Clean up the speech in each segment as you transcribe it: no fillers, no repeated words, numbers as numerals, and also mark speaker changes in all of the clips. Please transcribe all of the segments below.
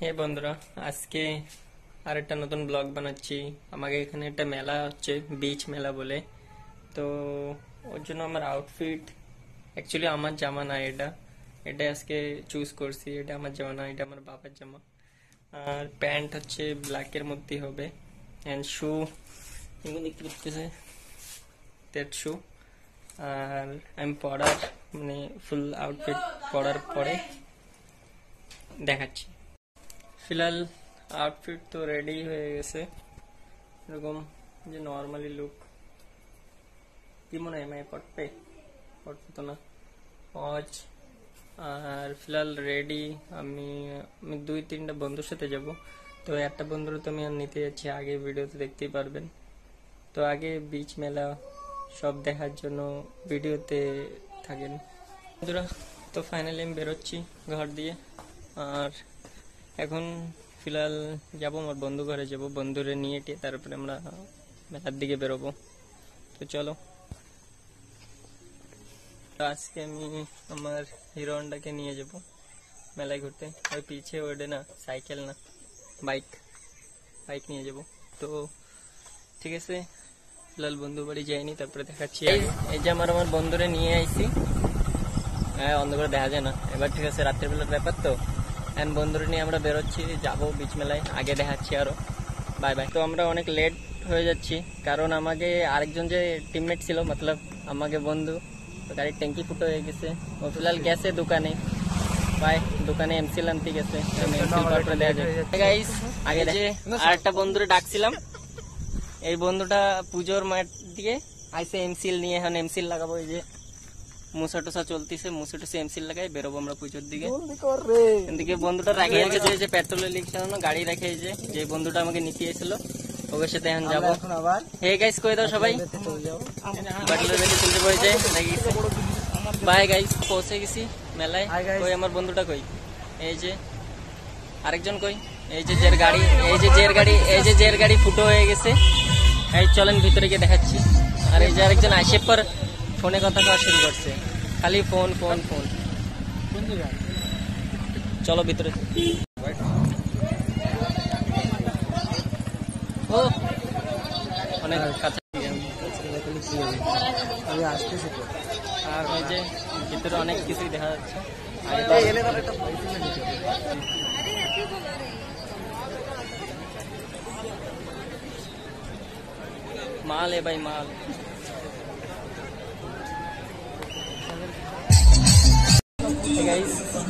Speaker 1: হে বন্ধুরা, আজকে আরেকটা নতুন ব্লগ বানাচ্ছি। আমাকে এখানে একটা মেলা হচ্ছে, বিচ মেলা বলে। তো ওর জন্য আমার আউটফিট, অ্যাকচুয়ালি আমার জামা না, এটা আজকে চুজ করছি। এটা আমার জামা না, এটা আমার বাবার জামা। আর প্যান্ট হচ্ছে ব্ল্যাকের মধ্যে হবে, অ্যান্ড শু এগুলো দেখতে পাচ্ছে, দ্যাট শু। আর আমি পড়ার মানে ফুল আউটফিট পরার পরে দেখাচ্ছি। ফিলহাল আউটফিট তো রেডি হয়ে গেছে, এরকম যে নর্মালি লুক। কি মনে হয় আমি পড়বে তো না অজ। আর ফিলহাল রেডি। আমি 2-3টা বন্ধুর সাথে যাব। তো একটা বন্ধুর তো আমি আর নিতে যাচ্ছি, আগে ভিডিওতে দেখতেই পারবেন। তো আগে বিচ মেলা সব দেখার জন্য ভিডিওতে থাকেন বন্ধুরা। তো ফাইনালি আমি বেরোচ্ছি ঘর দিয়ে। আর এখন ফিলহাল যাবো আমার বন্ধু ঘরে, যাবো বন্ধুরে নিয়ে তারপরে আমরা মেলার দিকে বেরোবো। তো চলো। আজকে আমি আমার হিরো হন্ডাকে নিয়ে যাবো মেলায় ঘুরতে। ওই পিছে ওডে না, সাইকেল না, বাইক নিয়ে যাব। তো ঠিক আছে, ফিলহাল বন্ধু বাড়ি যাইনি, তারপরে দেখাচ্ছি। এই যে আমার বন্ধুরে নিয়ে আইছি। হ্যাঁ, অন্ধকারে দেখা যায় না এবার। ঠিক আছে, রাত্রের বেলার ব্যাপার তো। এন্ড বন্ধুরা নিয়ে আমরা বেরোচ্ছি, যাবো বিচ মেলায়। আগে দেখাচ্ছি আরো। Bye bye. তো আমরা অনেক লেট হয়ে যাচ্ছি, কারণ আমাকে আরেকজন যে টিমমেট ছিল, মতলব আমাকে বন্ধু, গাড়ির ট্যাঙ্কি ফুটো হয়ে গেছে। ও ফিলহাল গেছে দোকানে। বাই, দোকানে এমসিল আনতে গেছে। আগে যে আরেকটা বন্ধুরে ডাকছিলাম, এই বন্ধুটা পুজোর মাঠ দিয়ে আইসে এমসিল নিয়ে। এখন এমসিল লাগাবো। এই যে মুসা টুসা চলতেছে, মুসা টুসা এমসিল লাগাই বেরোবো আমরা পুজোর দিকে। এদিকে বন্ধুটা রাখে রেখেছে, যে পেট্রোলের লিক চালানো গাড়ি রেখে, যে বন্ধুটা আমাকে নিতে এসেছিল, ওর সাথে এখন যাবো। হে গাইস, কই দাও সবাই, পেট্রোলের বেশি চলতে পড়েছে। বাই গাইস, পৌঁছে গেছি মেলায়। কই আমার বন্ধুটা কই? এই যে আরেকজন কই? এই যে জের গাড়ি, জের গাড়ি ফুটো হয়ে গেছে। এই চলেন ভিতরে গিয়ে দেখাচ্ছি। আর এই যে আরেকজন আসে পর ফোনে কথা কওয়া শুরু করছে, খালি ফোন। চলো ভিতরে। ও অনেক কাছে। আর ওই যে ভিতরে অনেক কিছুই দেখা যাচ্ছে। মাল ভাই, মাল।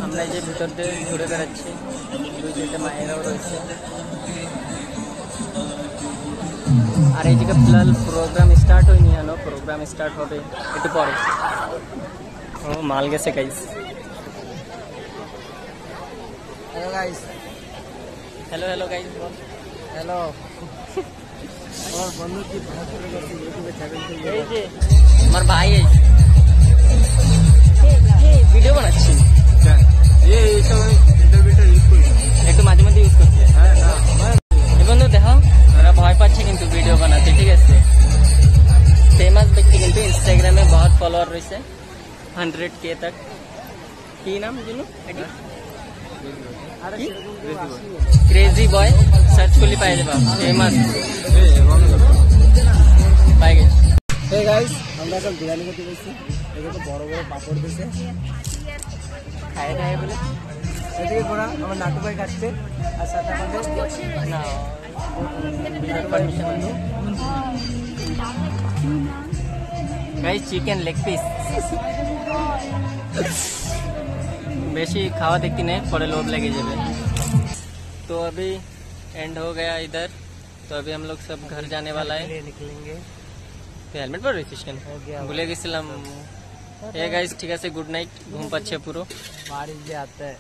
Speaker 1: আমরা এই যে ভিতর দিয়ে ঘুরে বেড়াচ্ছি, 2-3টে মায়েরাও রয়েছে। আর এই জায়গায় ফিলহাল প্রোগ্রাম স্টার্ট হয়নি, জানো, প্রোগ্রাম স্টার্ট হবে একটু পরে। ও মাল গেছে guys. Hello guys, hello guys, hello. আমার বন্ধু কি এই যে আমার ভাই ভিডিও বানাচ্ছি, একটু মাঝে মাঝে ইউজ করছি। এই বন্ধু দেখো, ওরা ভয় পাচ্ছে কিন্তু ভিডিও বানাতে, ঠিক আছে। ফেমাস ব্যক্তি কিন্তু, ইনস্টাগ্রামে বহুত ফলোয়ার রয়েছে, 100K तक। কি নাম জিনু? ক্রেজি বয়, সার্চ করলে পাই যাবা। ফেমাস পাই গেছে।
Speaker 2: হে গাইস, আমরা এখন বিরিয়ানি খেতে গেছি। এদিকে বড় বড় পাপড় দিয়েছে,
Speaker 1: খায় বলে।
Speaker 2: এদিকে ঘোরা আমার নাটু ভাই খাচ্ছে, আর সাথে আমাদের
Speaker 1: না permission. Guys, chicken leg piece. बेशी खावा देखती नहीं, पड़े लोभ लगे जाए। तो अभी एंड हो गया इधर। तो अभी हम लोग सब घर जाने वाला है,
Speaker 2: निकलेंगे।
Speaker 1: तो हेलमेट पर भूले गए। ठीक है, गुड नाइट। घूम पाच्छे पुरो
Speaker 2: बारिश भी आता है।